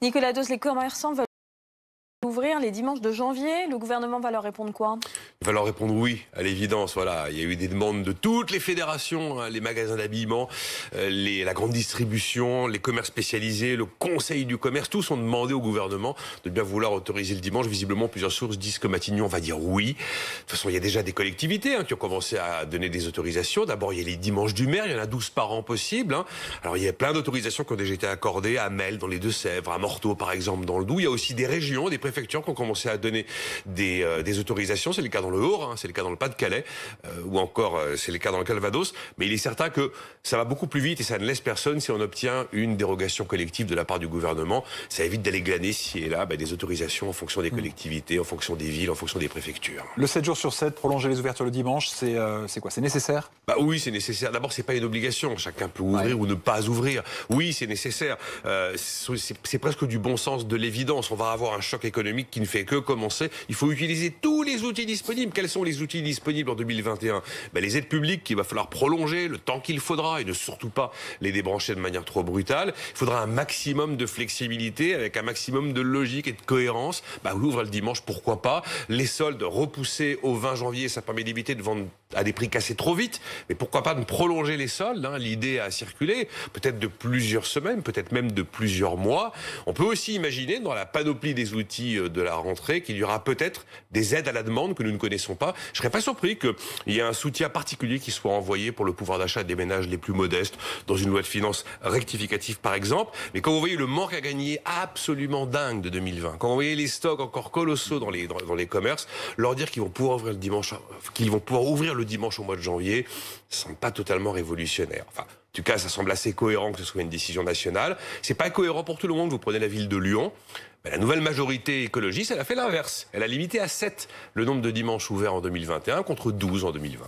Nicolas Dos, les commerçants veulent ouvrir les dimanches de janvier. Le gouvernement va leur répondre quoi? Il va leur répondre oui, à l'évidence. Voilà, il y a eu des demandes de toutes les fédérations, hein, les magasins d'habillement, la grande distribution, les commerces spécialisés, le conseil du commerce, tous ont demandé au gouvernement de bien vouloir autoriser le dimanche. Visiblement, plusieurs sources disent que Matignon va dire oui. De toute façon, il y a déjà des collectivités qui ont commencé à donner des autorisations. D'abord, il y a les dimanches du maire, il y en a 12 par an possibles. Hein. Alors, il y a plein d'autorisations qui ont déjà été accordées à Mel, dans les Deux-Sèvres, à Morteau, par exemple, dans le Doubs. Il y a aussi des régions, des préfectures qui ont commencé à donner des autorisations. C'est le cas dans le Haut, hein, c'est le cas dans le Pas-de-Calais, ou encore c'est le cas dans le Calvados. Mais il est certain que ça va beaucoup plus vite et ça ne laisse personne si on obtient une dérogation collective de la part du gouvernement. Ça évite d'aller glaner ci et là des autorisations en fonction des collectivités, en fonction des villes, en fonction des préfectures. Le 7 jours sur 7, prolonger les ouvertures le dimanche, c'est quoi? C'est nécessaire? Oui, c'est nécessaire. D'abord, c'est pas une obligation. Chacun peut ouvrir ou ne pas ouvrir. Oui, c'est nécessaire. C'est presque du bon sens, de l'évidence. On va avoir un choc économique qui ne fait que commencer. Il faut utiliser tous les outils disponibles. Quels sont les outils disponibles en 2021? Les aides publiques qu'il va falloir prolonger le temps qu'il faudra et ne surtout pas les débrancher de manière trop brutale. Il faudra un maximum de flexibilité avec un maximum de logique et de cohérence. Ouvre le dimanche, pourquoi pas? Les soldes repoussés au 20 janvier, ça permet d'éviter de vendre à des prix cassés trop vite. Mais pourquoi pas de prolonger les soldes, hein? L'idée a circulé, peut-être de plusieurs semaines, peut-être même de plusieurs mois. On peut aussi imaginer, dans la panoplie des outils de la rentrée, qu'il y aura peut-être des aides à la demande que nous ne connaissons pas. Je ne serais pas surpris qu'il y ait un soutien particulier qui soit envoyé pour le pouvoir d'achat des ménages les plus modestes, dans une loi de finances rectificative par exemple. Mais quand vous voyez le manque à gagner absolument dingue de 2020, quand vous voyez les stocks encore colossaux dans les commerces, leur dire qu'ils vont pouvoir ouvrir le dimanche, le dimanche au mois de janvier, ça semble pas totalement révolutionnaire. Enfin, en tout cas, ça semble assez cohérent que ce soit une décision nationale. C'est pas cohérent pour tout le monde. Vous prenez la ville de Lyon. La nouvelle majorité écologiste, elle a fait l'inverse. Elle a limité à 7 le nombre de dimanches ouverts en 2021 contre 12 en 2020.